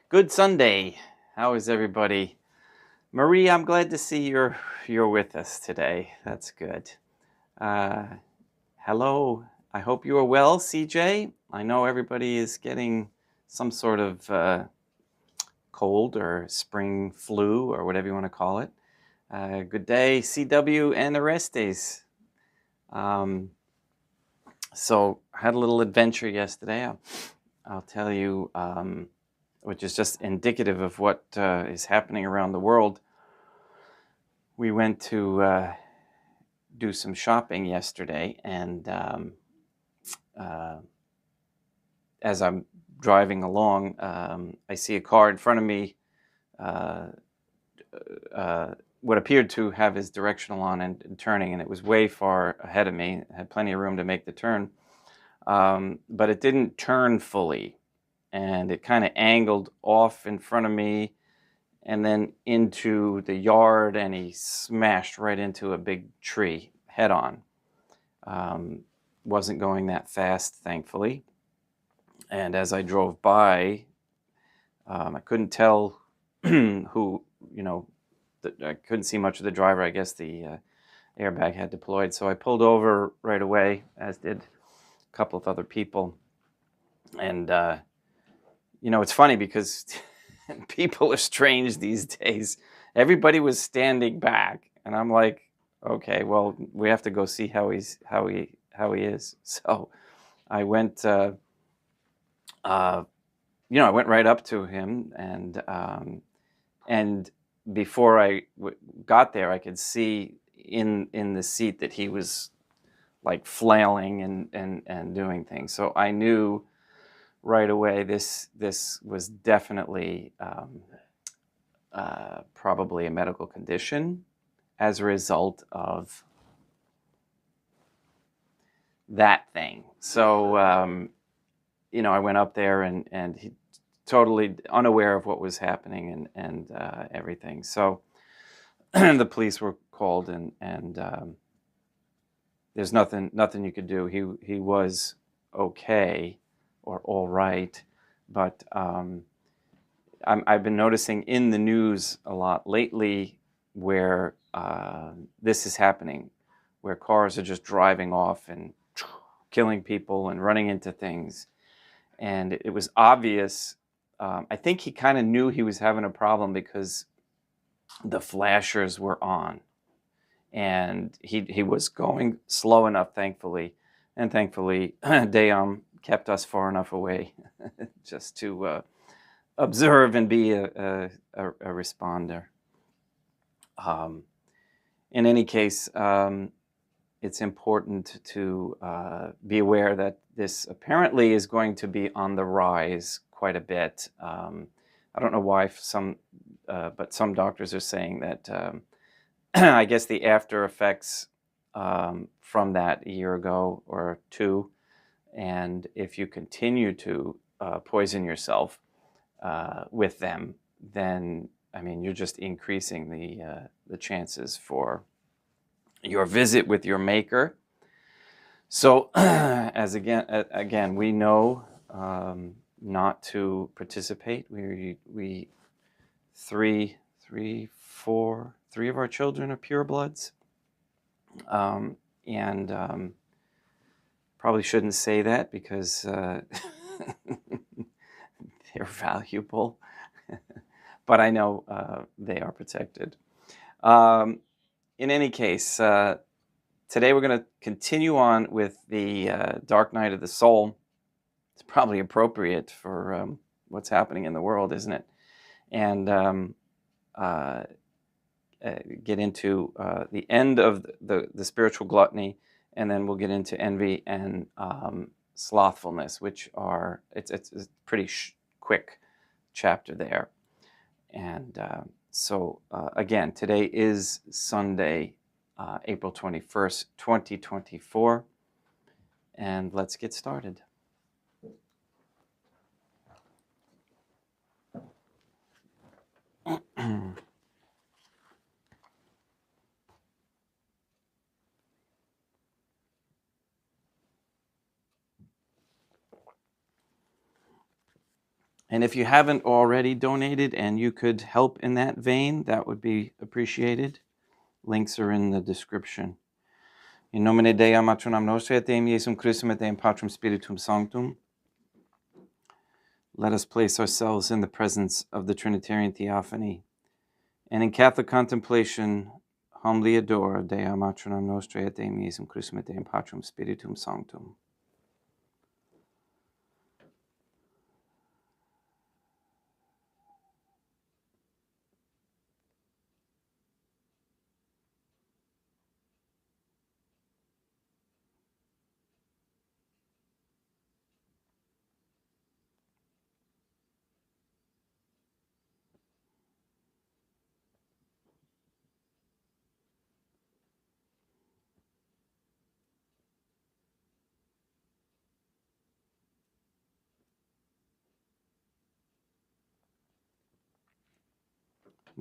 Good Sunday. How is everybody? Marie, I'm glad to see you're with us today. That's good. Hello. I hope you are well, CJ. I know everybody is getting some sort of cold or spring flu or whatever you want to call it. Good day, CW and Orestes. So I had a little adventure yesterday. I'll tell you, which is just indicative of what is happening around the world. We went to do some shopping yesterday, and as I'm driving along, I see a car in front of me, what appeared to have his directional on and turning, and it was way far ahead of me. It had plenty of room to make the turn, but it didn't turn fully, and it kind of angled off in front of me and then into the yard, and he smashed right into a big tree head on. Wasn't going that fast, thankfully. And as I drove by, I couldn't tell who, I couldn't see much of the driver. I guess the airbag had deployed. So I pulled over right away, as did a couple of other people. And, it's funny because people are strange these days. Everybody was standing back, and I'm like, okay, well, we have to go see how he is. So I went, I went right up to him, and before I got there, I could see in the seat that he was like flailing and doing things. So I knew right away this was definitely probably a medical condition as a result of that thing. So I went up there, and he totally unaware of what was happening and everything. So the police were called, and there's nothing you could do. He was okay or all right, but I've been noticing in the news a lot lately where this is happening, where cars are just driving off and killing people and running into things. And it was obvious. I think he kind of knew he was having a problem because the flashers were on, and he was going slow enough, thankfully. And thankfully, Dayam kept us far enough away just to observe and be a responder. In any case, it's important to be aware that this apparently is going to be on the rise quite a bit. I don't know why but some doctors are saying that I guess the after effects from that a year ago or two, and if you continue to poison yourself with them, then you're just increasing the chances for your visit with your maker. So as again, we know not to participate. Three of our children are purebloods, and probably shouldn't say that because they're valuable, but I know they are protected. In any case, today we're going to continue on with the Dark Night of the Soul. It's probably appropriate for what's happening in the world, isn't it? And get into the end of the spiritual gluttony and then we'll get into envy and slothfulness, which are, it's a pretty quick chapter there. And so again, today is Sunday, April 21st, 2024, and let's get started. And if you haven't already donated and you could help in that vein, that would be appreciated. Links are in the description. In nomine Dei, matronam nostri, et Deum Iesum Christum, et Deum Patrum Spiritum Sanctum. Let us place ourselves in the presence of the Trinitarian Theophany, and in Catholic contemplation, humbly adore Dei matronam nostri, et Deum Iesum Christum, et Deum Patrum Spiritum Sanctum.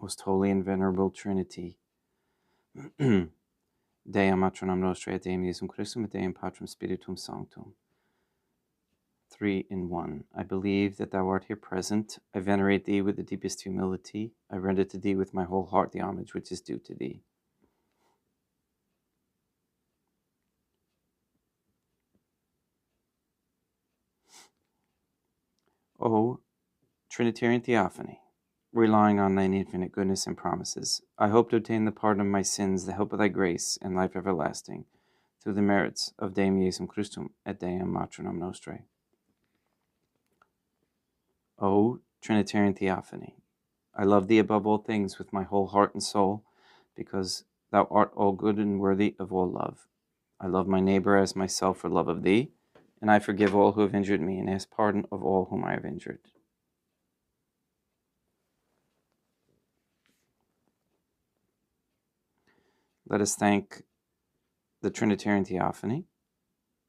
Most Holy and Venerable Trinity, Dei matronam nostri, et Deum Iesum Christum, et Deum Patrum Spiritum Sanctum. 3 in 1. I believe that thou art here present. I venerate thee with the deepest humility. I render to thee with my whole heart the homage which is due to thee. O Trinitarian Theophany, relying on thine infinite goodness and promises, I hope to obtain the pardon of my sins, the help of thy grace, and life everlasting, through the merits of Deum Iesum Christum et Deum Matronam Nostrae. O Trinitarian Theophany, I love thee above all things with my whole heart and soul, because thou art all good and worthy of all love. I love my neighbor as myself for love of thee, and I forgive all who have injured me, and ask pardon of all whom I have injured. Let us thank the Trinitarian Theophany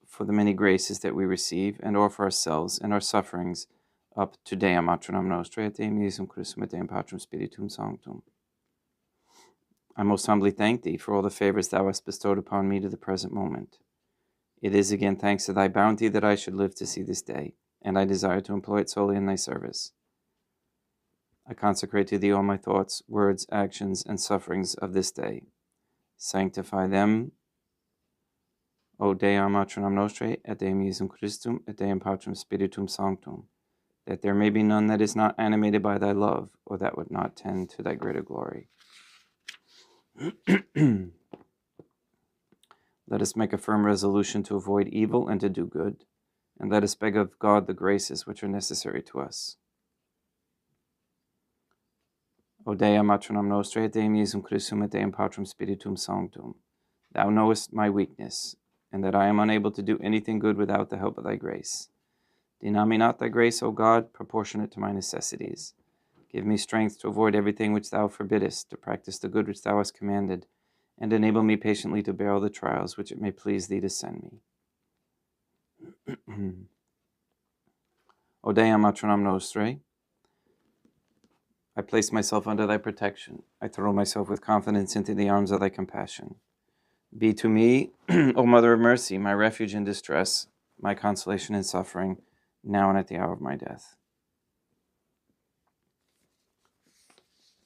for the many graces that we receive, and offer ourselves and our sufferings up to Dei matronam nostri, et Deum Iesum Christum, et Deum Patrum Spiritum Sanctum. I most humbly thank thee for all the favors thou hast bestowed upon me to the present moment. It is again thanks to thy bounty that I should live to see this day, and I desire to employ it solely in thy service. I consecrate to thee all my thoughts, words, actions, and sufferings of this day. Sanctify them, O Dei matronam nostri, et Deum Iesum Christum, et Deum Patrum Spiritum Sanctum, that there may be none that is not animated by thy love, or that would not tend to thy greater glory. Let us make a firm resolution to avoid evil and to do good, and let us beg of God the graces which are necessary to us. O Dei matronam nostri, et Deum Iesum Christum, et Deum Patrum Spiritum Sanctum, thou knowest my weakness, and that I am unable to do anything good without the help of thy grace. Deny me not thy grace, O God, proportionate to my necessities. Give me strength to avoid everything which thou forbiddest, to practice the good which thou hast commanded, and enable me patiently to bear all the trials which it may please thee to send me. O Dei matronam nostri, I place myself under thy protection. I throw myself with confidence into the arms of thy compassion. Be to me, O Mother of Mercy, my refuge in distress, my consolation in suffering, now and at the hour of my death.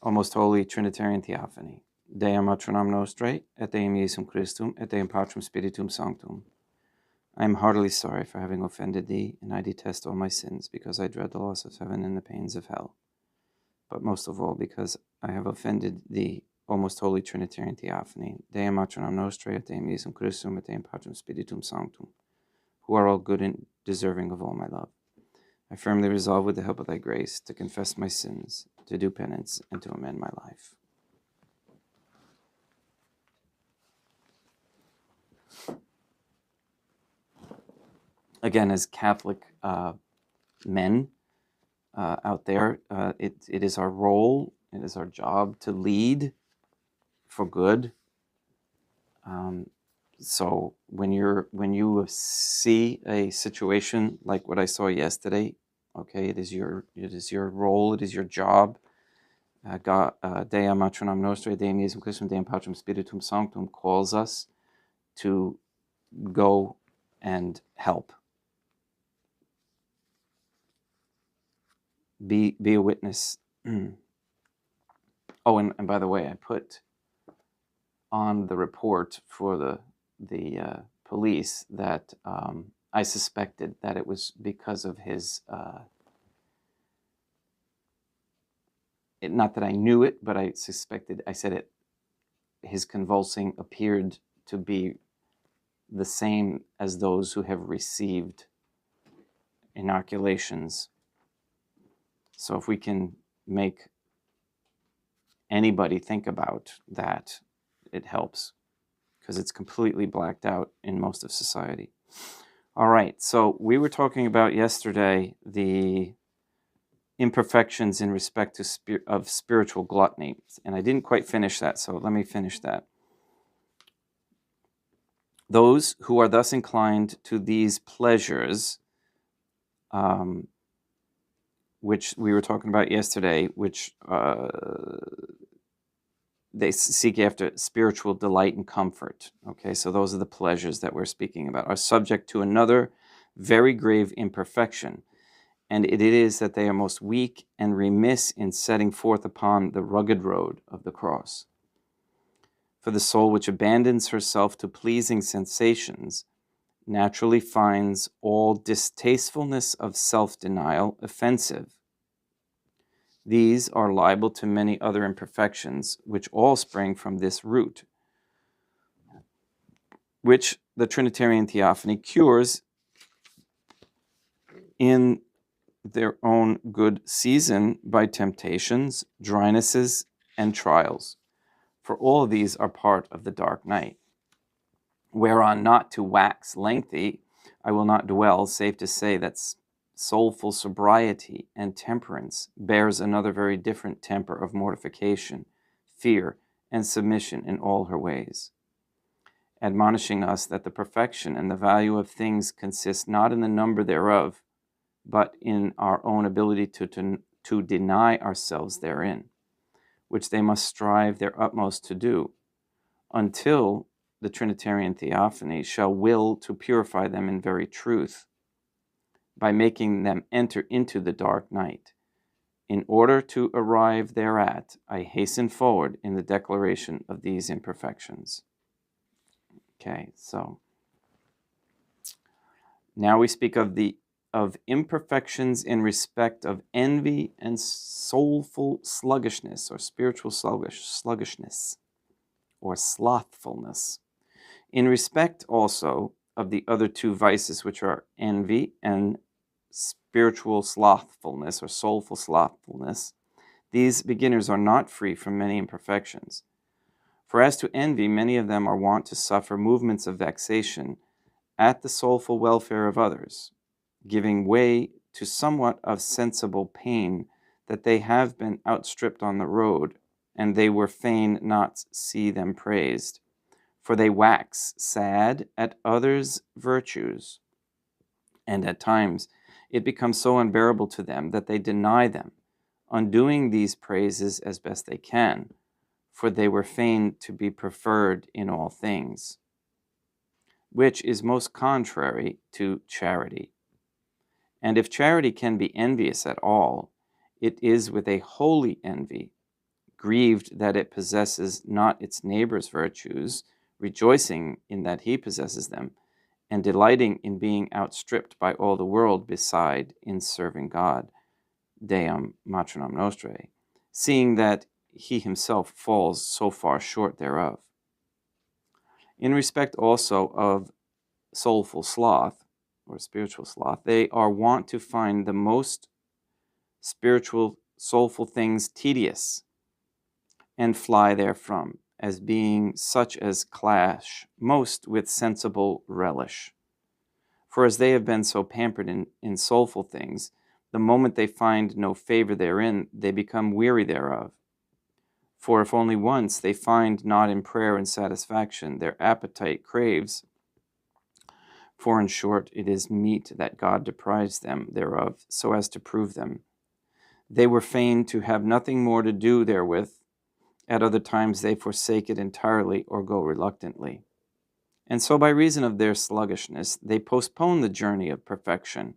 O most holy Trinitarian Theophany, Dei matronam nostri, et Deum Iesum Christum, et Deum Patrum Spiritum Sanctum. I am heartily sorry for having offended thee, and I detest all my sins, because I dread the loss of heaven and the pains of hell. But most of all, because I have offended thee, O most holy Trinitarian Theophany, Dei matronam nostri, et Deum Iesum Christum, et Deum Patrum Spiritum Sanctum, who are all good and deserving of all my love. I firmly resolve, with the help of thy grace, to confess my sins, to do penance, and to amend my life. again, as Catholic men out there, it is our role, it is our job to lead for good. So when you see a situation like what I saw yesterday, okay, it is your role, it is your job. Dea Matronam Nostra, Deum Iesum Christum, Deum Patrum Spiritum Sanctum calls us to go and help. Be a witness. Oh, and by the way, I put on the report for the police that I suspected that it was because of his. Not that I knew it, but I suspected. I said it. His convulsing appeared to be the same as those who have received inoculations. So if we can make anybody think about that, it helps, because it's completely blacked out in most of society. All right, so we were talking about yesterday the imperfections in respect to of spiritual gluttony, and I didn't quite finish that, so let me finish that. Those who are thus inclined to these pleasures, which we were talking about yesterday, which they seek after spiritual delight and comfort. Okay, so those are the pleasures that we're speaking about, are subject to another very grave imperfection, and it is that they are most weak and remiss in setting forth upon the rugged road of the cross. For the soul which abandons herself to pleasing sensations naturally finds all distastefulness of self-denial offensive. These are liable to many other imperfections, which all spring from this root, which the Trinitarian Theophany cures in their own good season by temptations, drynesses, and trials. For all of these are part of the dark night, whereon not to wax lengthy, I will not dwell, save to say that soulful sobriety and temperance bears another very different temper of mortification, fear, and submission in all her ways, admonishing us that the perfection and the value of things consist not in the number thereof, but in our own ability to deny ourselves therein, which they must strive their utmost to do, until the Trinitarian Theophany shall will to purify them in very truth, by making them enter into the dark night. In order to arrive thereat, I hasten forward in the declaration of these imperfections. Okay, so now we speak of imperfections in respect of envy and soulful sluggishness, or spiritual sluggishness, or slothfulness. In respect also of the other two vices, which are envy and spiritual slothfulness, or soulful slothfulness, these beginners are not free from many imperfections. For as to envy, many of them are wont to suffer movements of vexation at the soulful welfare of others, giving way to somewhat of sensible pain that they have been outstripped on the road, and they were fain not see them praised. For they wax sad at others' virtues, and at times it becomes so unbearable to them that they deny them, undoing these praises as best they can, for they were fain to be preferred in all things, which is most contrary to charity. And if charity can be envious at all, it is with a holy envy, grieved that it possesses not its neighbor's virtues, rejoicing in that he possesses them, and delighting in being outstripped by all the world beside in serving God, Deum Matronam Nostrae, seeing that he himself falls so far short thereof. In respect also of soulful sloth, or spiritual sloth, they are wont to find the most spiritual, soulful things tedious, and fly therefrom, as being such as clash most with sensible relish. For as they have been so pampered in soulful things, the moment they find no favor therein, they become weary thereof. For if only once they find not in prayer and satisfaction, their appetite craves. For in short, it is meet that God deprives them thereof, so as to prove them. They were fain to have nothing more to do therewith. At other times they forsake it entirely or go reluctantly. And so by reason of their sluggishness, they postpone the journey of perfection,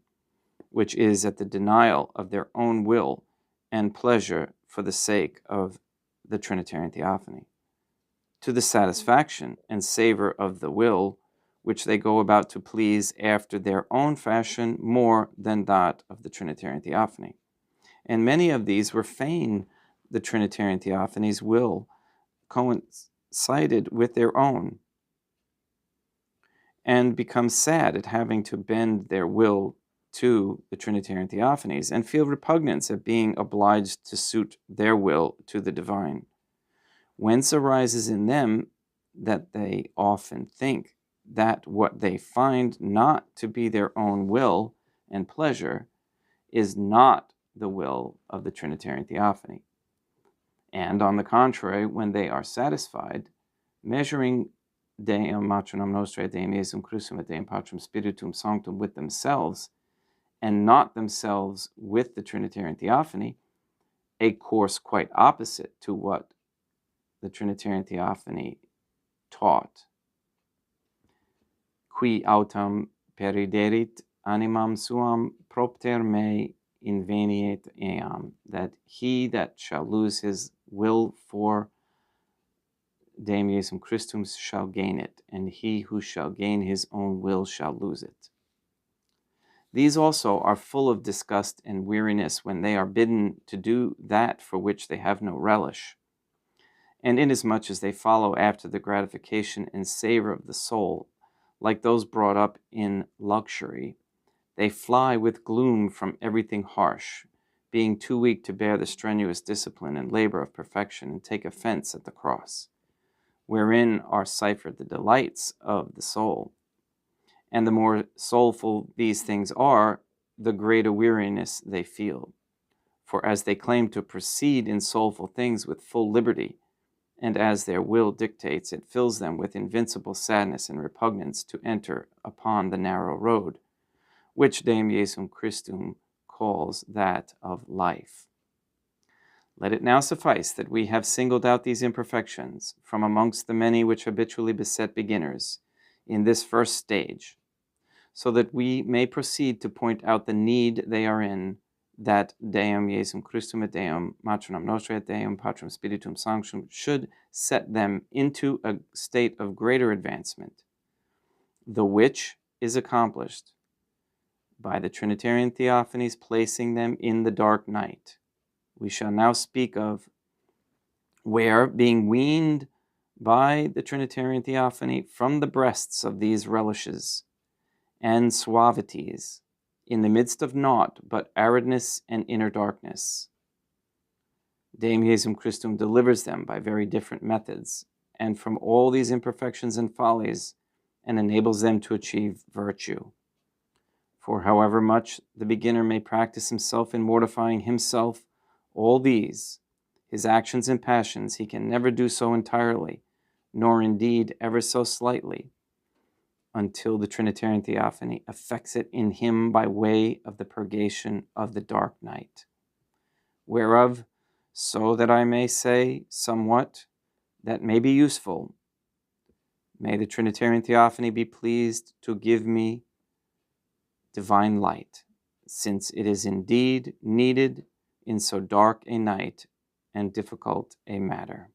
which is at the denial of their own will and pleasure for the sake of the Trinitarian Theophany, to the satisfaction and savor of the will, which they go about to please after their own fashion more than that of the Trinitarian Theophany. And many of these were fain the Trinitarian Theophany's will coincided with their own, and become sad at having to bend their will to the Trinitarian Theophanies, and feel repugnance at being obliged to suit their will to the divine. Whence arises in them that they often think that what they find not to be their own will and pleasure is not the will of the Trinitarian Theophany. And on the contrary, when they are satisfied, measuring Deum matronam nostra et Deum Iesum Christum et Deum Patrum Spiritum Sanctum with themselves, and not themselves with the Trinitarian Theophany, a course quite opposite to what the Trinitarian Theophany taught. Qui autem periderit animam suam propter me inveniet eam, that he that shall lose his will for Deum Iesum Christum shall gain it, and he who shall gain his own will shall lose it. These also are full of disgust and weariness when they are bidden to do that for which they have no relish. And inasmuch as they follow after the gratification and savor of the soul, like those brought up in luxury, they fly with gloom from everything harsh, being too weak to bear the strenuous discipline and labor of perfection, and take offense at the cross, wherein are ciphered the delights of the soul. And the more soulful these things are, the greater weariness they feel. For as they claim to proceed in soulful things with full liberty, and as their will dictates, it fills them with invincible sadness and repugnance to enter upon the narrow road, which Deum Iesum Christum calls that of life. Let it now suffice that we have singled out these imperfections from amongst the many which habitually beset beginners in this first stage, so that we may proceed to point out the need they are in, that Deum Iesum Christum et Deum matronam nostra et Deum Patrum Spiritum Sanctum should set them into a state of greater advancement, the which is accomplished by the Trinitarian Theophanies placing them in the dark night. We shall now speak of where, being weaned by the Trinitarian Theophany from the breasts of these relishes and suavities, in the midst of naught but aridness and inner darkness, Deum Iesum Christum delivers them by very different methods, and from all these imperfections and follies, and enables them to achieve virtue. For however much the beginner may practice himself in mortifying himself, all these, his actions and passions, he can never do so entirely, nor indeed ever so slightly, until the Trinitarian Theophany effects it in him by way of the purgation of the dark night. Whereof, so that I may say somewhat that may be useful, may the Trinitarian Theophany be pleased to give me divine light, since it is indeed needed in so dark a night and difficult a matter.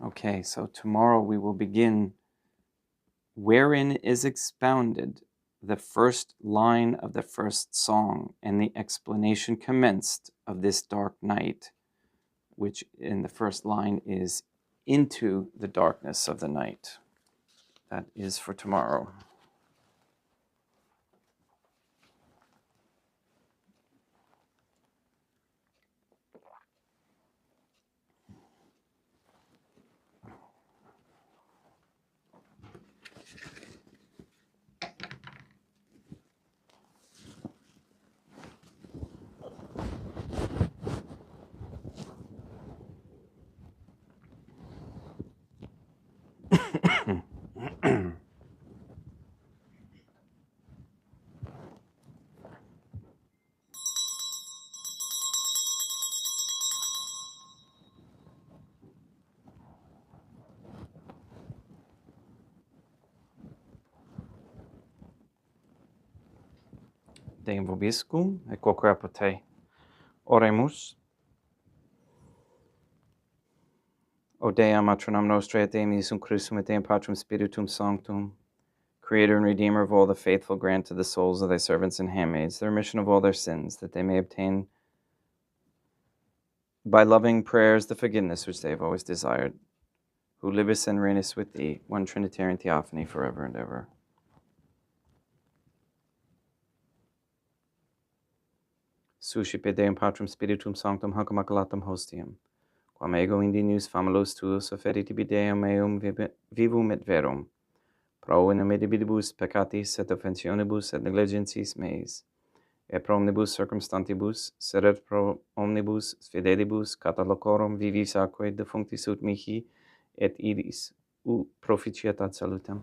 Okay, so tomorrow we will begin wherein is expounded the first line of the first song and the explanation commenced of this dark night, which in the first line is into the darkness of the night. That is for tomorrow. Deum vobiscum, et quoque apud te. Oremus. O Deum matronam nostrae, et Deum Iesum Christum, et Deum Patrum Spiritum Sanctum, Creator and Redeemer of all the faithful, grant to the souls of thy servants and handmaids the remission of all their sins, that they may obtain by loving prayers the forgiveness which they have always desired, who livest and reignest with thee, one Trinitarian Theophany, forever and ever. Suscipe Deum Patrum Spiritum Sanctum hac immaculatum hostium, quam ego indinius famulus tuus offerri tibi Deum meum vivum et verum, pro in omittibus peccatis et offensionibus et negligentis meis, et pro omnibus circumstantibus, sed et pro omnibus fidelibus catalocorum vivis aquae defunctis ut mihi et idis proficiat ad salutem.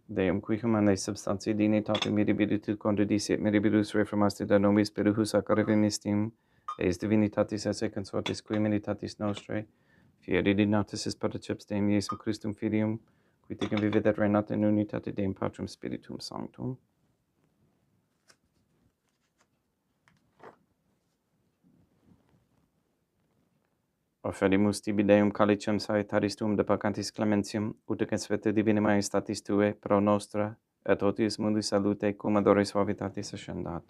Deum qui humanae substantiae dignitate mirabilitud condidis et mirabilis reformasti da nobis perihus ac revenistim, eis divinitatis esse consortis qui militatis nostrae, fieri dignatis is particeps Deum Iesum Christum Filium, qui tecum vivit et reinat in unitate Deum Patrum Spiritum Sanctum. Offerimus tibi Deum calicem saetaris tuum de pacantis clementium, ut ex vete divini majestatis tue pro nostra, et otius mundi salute cum adore suavitatis ascendat.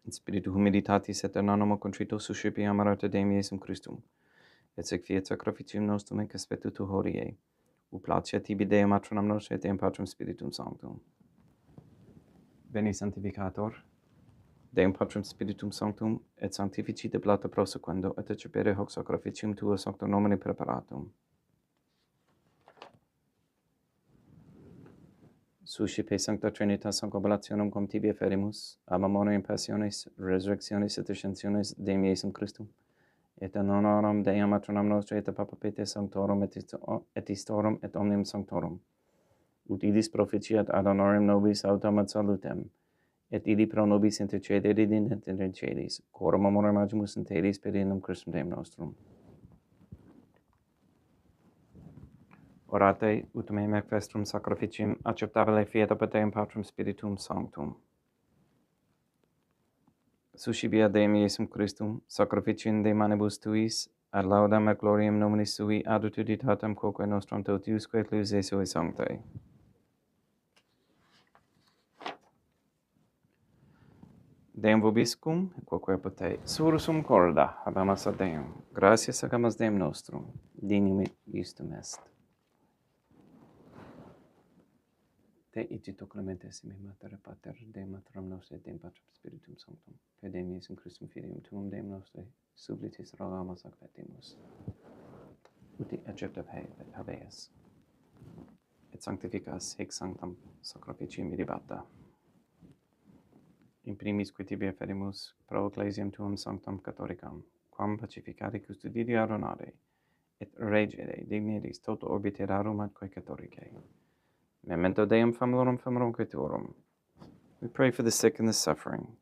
In spiritu humilitatis et in animo contrito suscipi amarate Deum Iesum Christum, et sec fiat sacrificium nostrum in caspetu tu hodie, placia tibi Deum matronam nostrae et Deum Patrum Spiritum Sanctum. Veni Sanctificator, Deum Patrum Spiritum Sanctum, et sanctifici de blata prosequendo, et accepere hoc sacrificium tuo sancto nomine preparatum. Suscipe Sancta Trinitas concobulationem cum tibi efferimus, ab memoriam passiones, resurrectionis et ascensiones Deum Iesum Christum, et in honoram Deum matronam nostrae et Papa Pete Sanctorum et Istorum et omnium Sanctorum, ut idis proficiat ad honorem nobis autem ad salutem, et idi pro nobis intercedere et intercedis, coram amore magimus in telis per innum Christum Deum nostrum. Orate, ut me mec vestrum sacrificium acceptabile fiat ab Deum Patrum Spiritum Sanctum. Suscipia Deum Iesum Christum, sacrificium de manibus tuis, ad laudam et gloriam nominis sui, ad utilitatem quoque nostrum totiusque et luce sui sanctae. Deum vobiscum, quoque apud te, surusum corda, habemus ad Deum. Gratias agamus Deum nostrum, dignum istum est. Te icito clementes me mater pater, Deum matronam nostrae, Deum Patrum Spiritum Sanctum, per Deum Iesum Christum Filium tuum Deum nostrae, sublitis rogamus ac petimus. Uti accepta habeas, et sanctificas hic sanctam sacrificium midibata. In primis qui tibi efferimus pro ecclesiam tuum sanctam catholicam, quam pacificare custodire adonare, et regere dignities toto orbite rarum atque catholicae. Memento Deum famulorum tuorum. We pray for the sick and the suffering.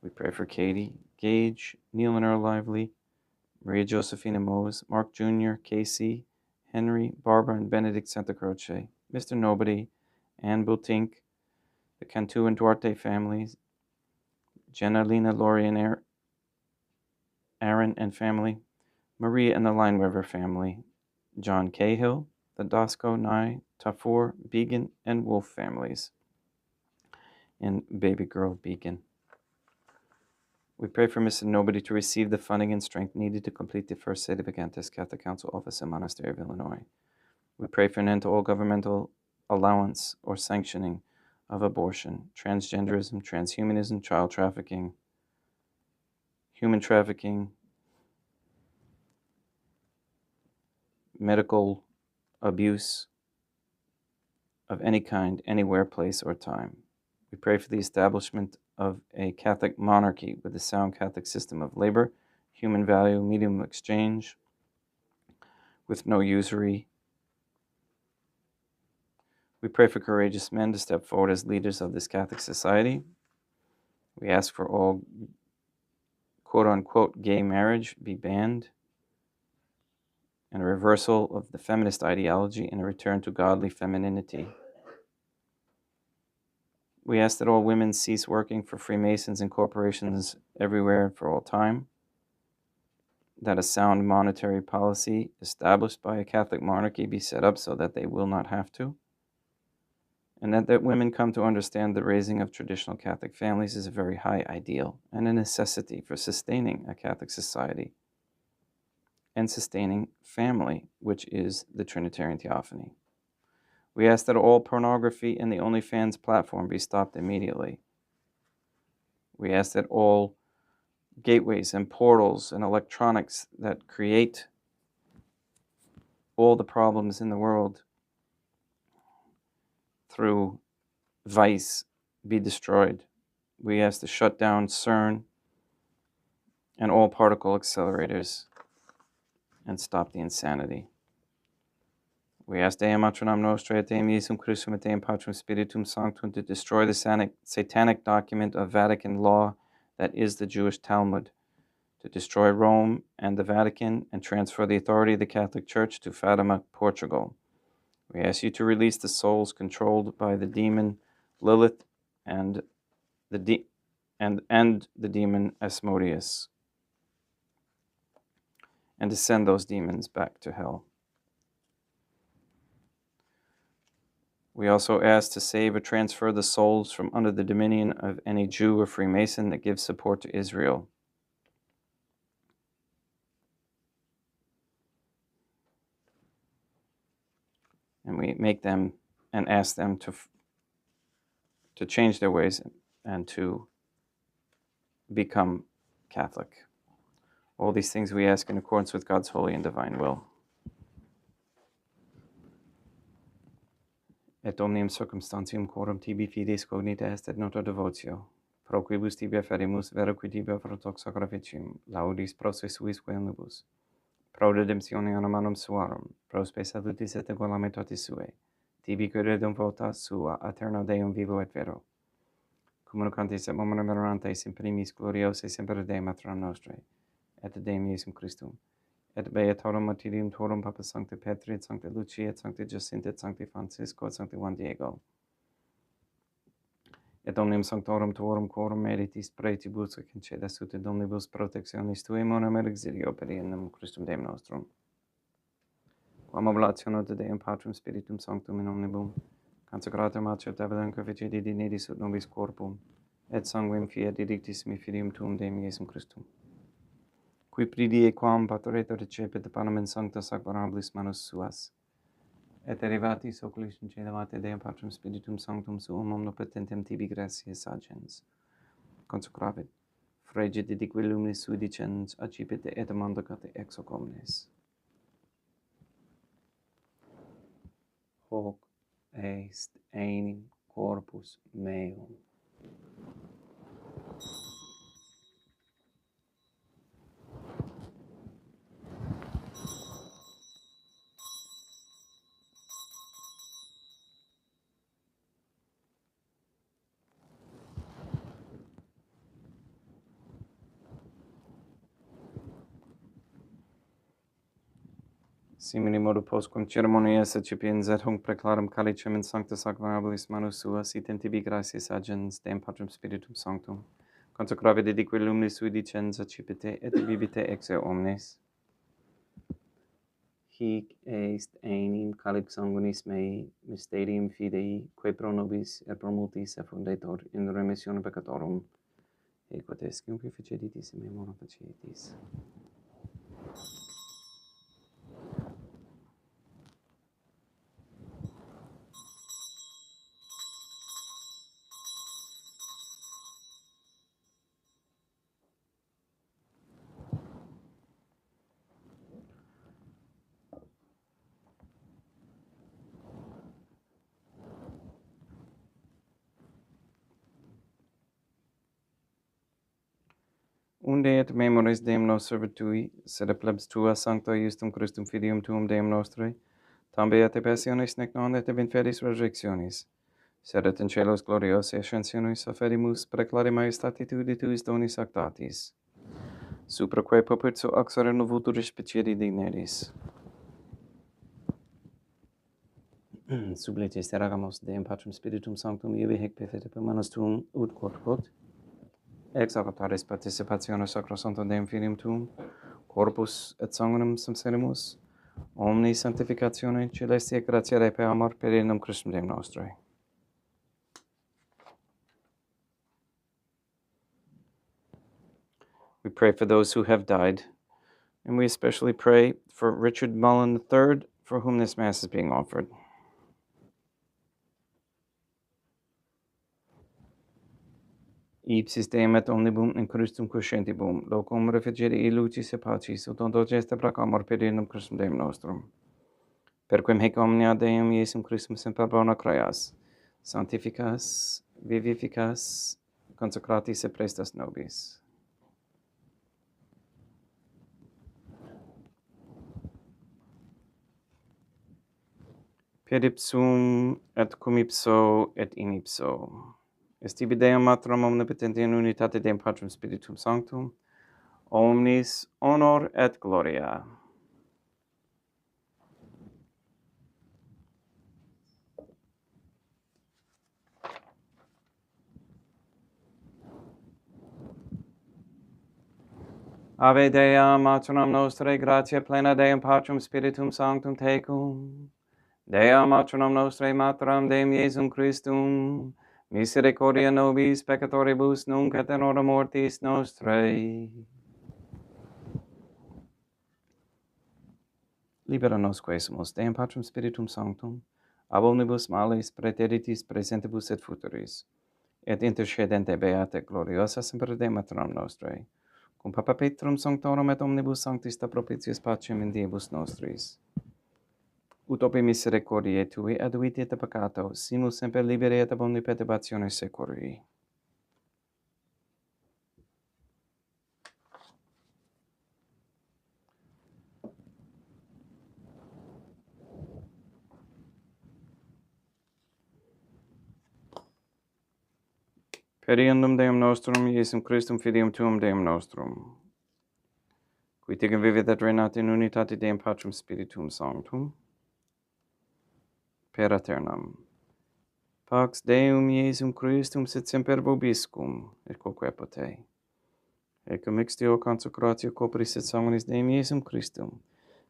We pray for Katie, Gage, Neil and Earl Lively, Maria Josephina Mose, Mark Jr., Casey, Henry, Barbara, and Benedict Santa Croce, Mr. Nobody, Anne Bultink, the Cantu and Duarte families, Jenna, Lena, Lori, and Aaron and family, Maria and the Line River family, John Cahill, the Dasco, Nye, Tafur, Began, and Wolf families, and baby girl Beacon. We pray for Mr. Nobody to receive the funding and strength needed to complete the first Sedevacantist Catholic Council office in Monastery of Illinois. We pray for an end to all governmental allowance or sanctioning of abortion, transgenderism, transhumanism, child trafficking, human trafficking, medical abuse of any kind, anywhere, place, or time. We pray for the establishment of a Catholic monarchy with a sound Catholic system of labor, human value, medium of exchange, with no usury. We pray for courageous men to step forward as leaders of this Catholic society. We ask for all quote-unquote gay marriage be banned, and a reversal of the feminist ideology and a return to godly femininity. We ask that all women cease working for Freemasons and corporations everywhere for all time, that a sound monetary policy established by a Catholic monarchy be set up so that they will not have to, and that women come to understand the raising of traditional Catholic families is a very high ideal and a necessity for sustaining a Catholic society and sustaining family, which is the Trinitarian Theophany. We ask that all pornography in the OnlyFans platform be stopped immediately. We ask that all gateways and portals and electronics that create all the problems in the world through vice be destroyed. We ask to shut down CERN and all particle accelerators and stop the insanity. We ask Deum Matronam Nostra et Deum Iesum Christum et Deum Patrum Spiritum Sanctum to destroy the satanic document of Vatican law that is the Jewish Talmud, to destroy Rome and the Vatican and transfer the authority of the Catholic Church to Fatima, Portugal. We ask you to release the souls controlled by the demon Lilith and the demon Asmodeus, and to send those demons back to hell. We also ask to save or transfer the souls from under the dominion of any Jew or Freemason that gives support to Israel. And we make them and ask them to change their ways and to become Catholic. All these things we ask in accordance with God's holy and divine will. Et omnium circumstantium quorum tibi fides cognita est et nota devotio, pro quibus tibi afferimus vera qui tibi offertox sacrificium, laudis prosse suis quaenibus, pro redemptione animanum suarum, pro spe salutis et egulamitatis suae, tibi credum vota sua, aeterno Deum vivo et vero, communicantes et momena venerantes in primis gloriose semper Dei Matronam Nostrae, et Deum Iesum Christum, et beatorum martyrium tuorum Papa Sancte Petri, et Sancte Lucia, et Sancte Jacinta, et Sancte Francisco, et Sancte Juan Diego, et omnium sanctorum tuorum quorum meritis praetibus et concedas ut et omnibus protectionis tuae monum et exilio per innum Christum Deum nostrum. Quam oblationem de Deum Patrum Spiritum Sanctum in omnibus consecratum ad certavelam conficedi dinidis ut nobis corpum, et sanguinem fiat edictissimi filium tuum Deum Iesum Christum. Qui pridie quam pastoretur recepit panem in sancta sacramentis manus suas, et derivatis oculis in caelum et Deum Patrum Spiritum Sanctum suum omnipotentem tibi gratias agens. Consecravit, fregit didique luminis sui dicens, accipit et mandacate ex hoc omnes. Hoc est enim corpus meum. Simini modo postquam ceremonias accipiens et hunc preclaram calicem in sancta sacramentis manus suas, item tibi gratias agens Deum Patrum Spiritum Sanctum, consecravit didique luminis sui dicens, accipite et bibite ex eo omnes. Hic est enim calix sanguinis mei, mysterium fidei, quae pro nobis et pro multis effundetur in remissione peccatorum, et quod est cum ficeditis in memora facietis. unde et memoris Deum nos servitui, sed a plebs tua sancta justum Christum filium tuum Deum nostre, tambe et passionis nec non et inferis resurrectionis, sed et in celos gloriose ascensionis afferimus preclare majestatitudi tuis donis actatis, supraque popurso axere novuturis specieri digneris. Sublitis teragamus Deum Patrum Spiritum Sanctum ibi hec perfecte per manus tuum ut quod ex agotaris participationis sacrosanctum Deum Filium tuum, corpus et sanguinem subserimus, omni sanctificatione celestia gratiae per amor per innum Christum Deum nostre. We pray for those who have died, and we especially pray for Richard Mullen III, for whom this Mass is being offered. Ipsis Deum et omnibus in Christum crescentibum, locum refugere lucis et pacis, ut ondo gesta prac amor per innum Christum Deum nostrum. Perquem hec omnia Deum Iesum Christum semper bona creas, sanctificas, vivificas, consecratis et prestas nobis. Per ipsum et cum ipso et in ipso. Est ibi Deum Matram omnipotenti in unitate Deum Patrum Spiritum Sanctum, omnis honor et gloria. Ave Dea, Matronam Nostrae, gratia plena Deum Patrum Spiritum Sanctum tecum. Dea Matronam Nostrae, Materam Deum Iesum Christum, misericordia nobis peccatoribus nunc et in hora mortis nostrae. Libera nos quesumus, Deum Patrum Spiritum Sanctum, ab omnibus malis praeteritis presentibus et futuris, et intercedente beate gloriosa semper Dei Matronam Nostrae, cum Papa Petrum Sanctorum et omnibus sanctista propitius pacem in diebus nostris. Ut ope misericordiae tui aduiti et peccato, simus semper liberi et ab omni perturbatione securi. Per iundum Deum nostrum, Iesum Christum Filium tuum Deum nostrum, qui ticum vivit et reinat in unitate Deum Patrum Spiritum Sanctum, per aeternam. Pax Deum Iesum Christum sit semper vobiscum, et quoque pote. Ecum extio consecratio corporis et sanguinis Deum Iesum Christum,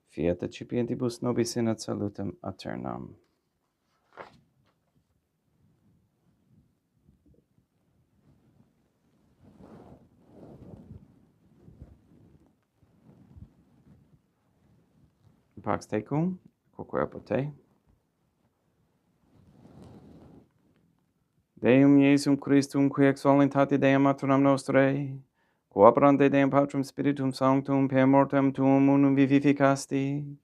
fiat accipientibus nobis in ad salutem aeternam. Pax tecum, quoque pote. Deum Iesum Christum, qui ex voluntate Deum Matronam Nostrae, quoperante Deum Patrum Spiritum Sanctum, per mortem tuum unum vivificasti,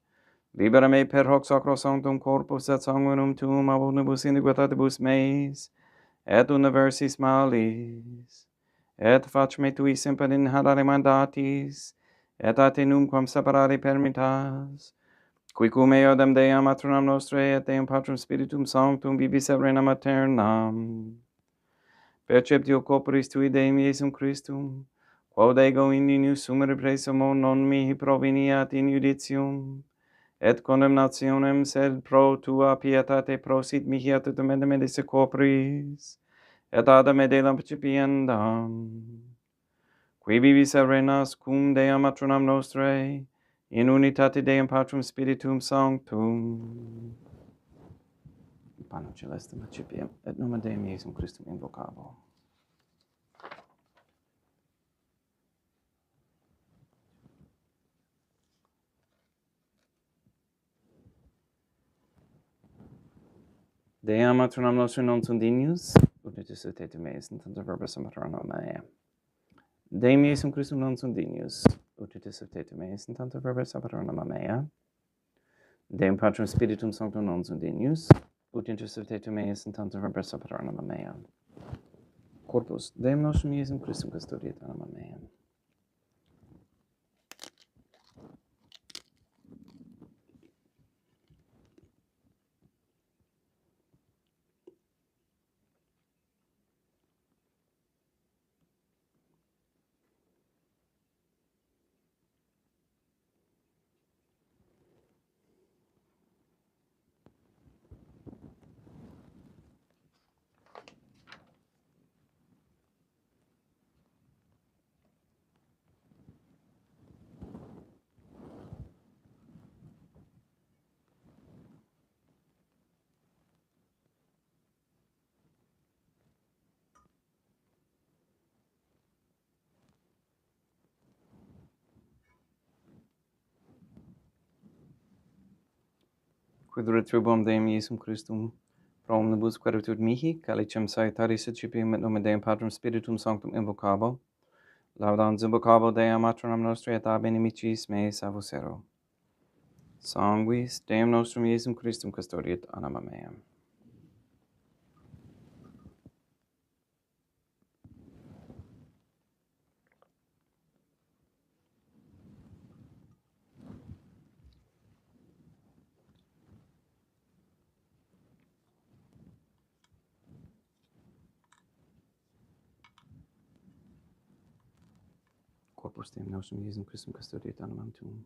libera me per hoc sacrosanctum corpus et sanguinum tuum ab omnibus iniquitatibus meis, et universis malis, et fac me tui semper inhalare mandatis, et a te numquam separare permittas, qui cum eodem Deum Matronam Nostrae et Deum Patrum Spiritum Sanctum vivis et regnam aeternam. Perceptio corporis tui Deum Iesum Christum, quod ego in ninius sumere presimo non mihi proveniat in judicium, et condemnationem, sed pro tua pietate prosit mihi et tumendum edisse corporis, et adam edelam percipiendam, qui vivis et reinas cum Deum Matronam Nostrae, in unitate Deum Patrum Spiritum Sanctum. Panem celestum accipiem, et nomen Deum Iesum Christum invocabo. Deum Matronam Nostrum non sunt dignus, ut itus et te meis, in tanto verbis maternam mea. Deum Iesum Christum non sunt dignus, ut itus et te meis, in tanto verbis maternam mea. Deum Patrum Spiritum Sanctum non sunt dignus, ut itus et te meis, in tanto verbis maternam mea. Corpus Deum nostrum Iesum Christum custodiet anima mea. quid retribuum Deum Iesum Christum, pro omnibus queritur mihi, calicem saitaris accipium et nomen Deum Patrum Spiritum Sanctum invocabo, laudans invocabo Deum matronam nostri et ab inimicis meis avocero. Sanguis Deum nostrum Iesum Christum custodiet anima meam. Corpus Deum nostrum Iesum Christum custodiet animam tuum.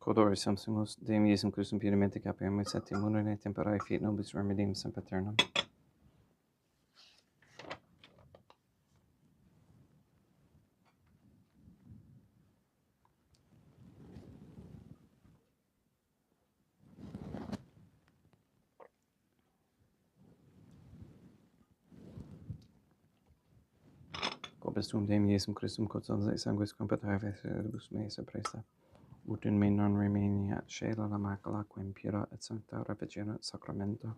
Codoris sumus Deum Iesum Christum puramente capiam et setimunere temperae fiat nobis remedium sempiternum. Corpus tuum Deum Iesum Christum quod sanguis competae rebus meis apresta. Ut in me non remaniat scela la macula quem pura et sancta repegerat sacramento.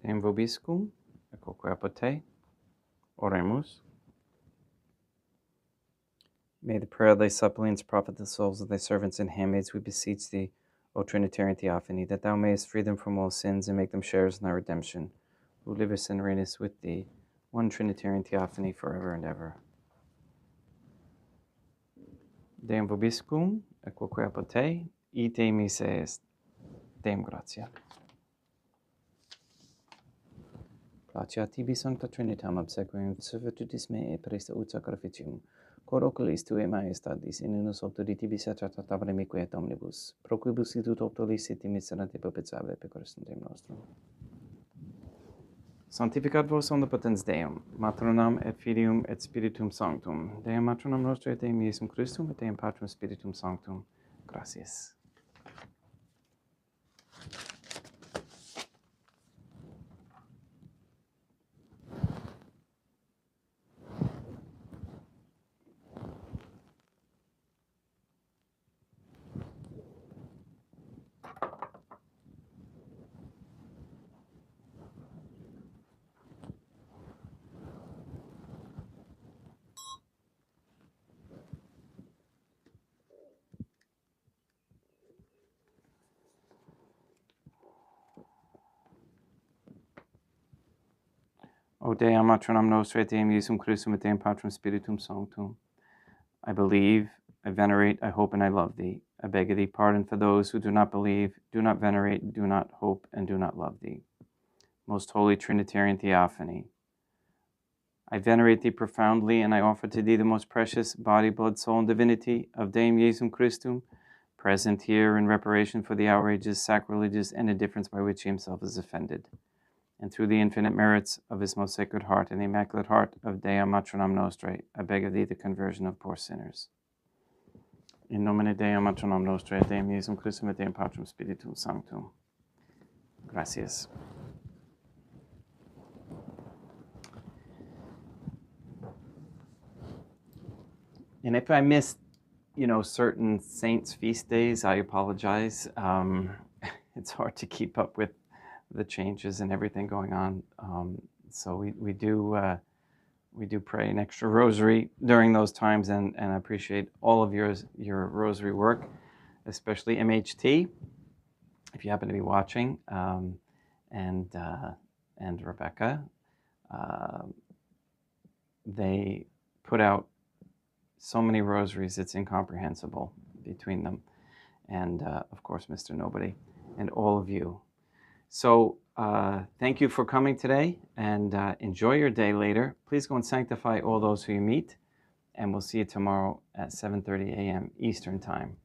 Deum vobiscum, et quoque apud te, oremus. May the prayer of thy suppliants profit the souls of thy servants and handmaids, we beseech thee, O Trinitarian Theophany, that thou mayest free them from all sins and make them sharers in thy redemption, who livest and reignest with thee, one Trinitarian Theophany, forever and ever. Deum vobiscum, et quoque apud te, ite mise est. Deum gratia. Placia tibi sancta Trinitam obsequium servitutis mei presta ut sacrificium, cor oculis tuae maestatis in unus opto di tibi sacertat avremique et omnibus, pro quibus idut opto liciti miserante propitiabile pecoristum Deum nostrum. Sanctificat vos omnipotens Deum, Matronam et Filium et Spiritum Sanctum, Deum Matronam nostri et Deum Iesum Christum et Deum Patrum Spiritum Sanctum. Gratias. O Deum matronam nostre, Deum Iesum Christum, et Deum Patrum Spiritum Sanctum. I believe, I venerate, I hope, and I love thee. I beg of thee pardon for those who do not believe, do not venerate, do not hope, and do not love thee. Most Holy Trinitarian Theophany, I venerate thee profoundly, and I offer to thee the most precious body, blood, soul, and divinity of Deum Iesum Christum, present here in reparation for the outrages, sacrileges, and indifference by which he himself is offended. And through the infinite merits of his most sacred heart and the immaculate heart of Deum Matronam Nostrae, I beg of thee the conversion of poor sinners. In nomine Deum Matronam Nostrae, Deum Iesum Christum, et Deum Patrum Spiritum Sanctum. Gracias. And if I missed, certain saints' feast days, I apologize. It's hard to keep up with the changes and everything going on. So we do pray an extra rosary during those times, and I appreciate all of your rosary work, especially MHT, if you happen to be watching, and Rebecca. They put out so many rosaries, it's incomprehensible between them. And of course, Mr. Nobody, and all of you. So thank you for coming today, and enjoy your day later. Please go and sanctify all those who you meet, and we'll see you tomorrow at 7:30 a.m. Eastern Time.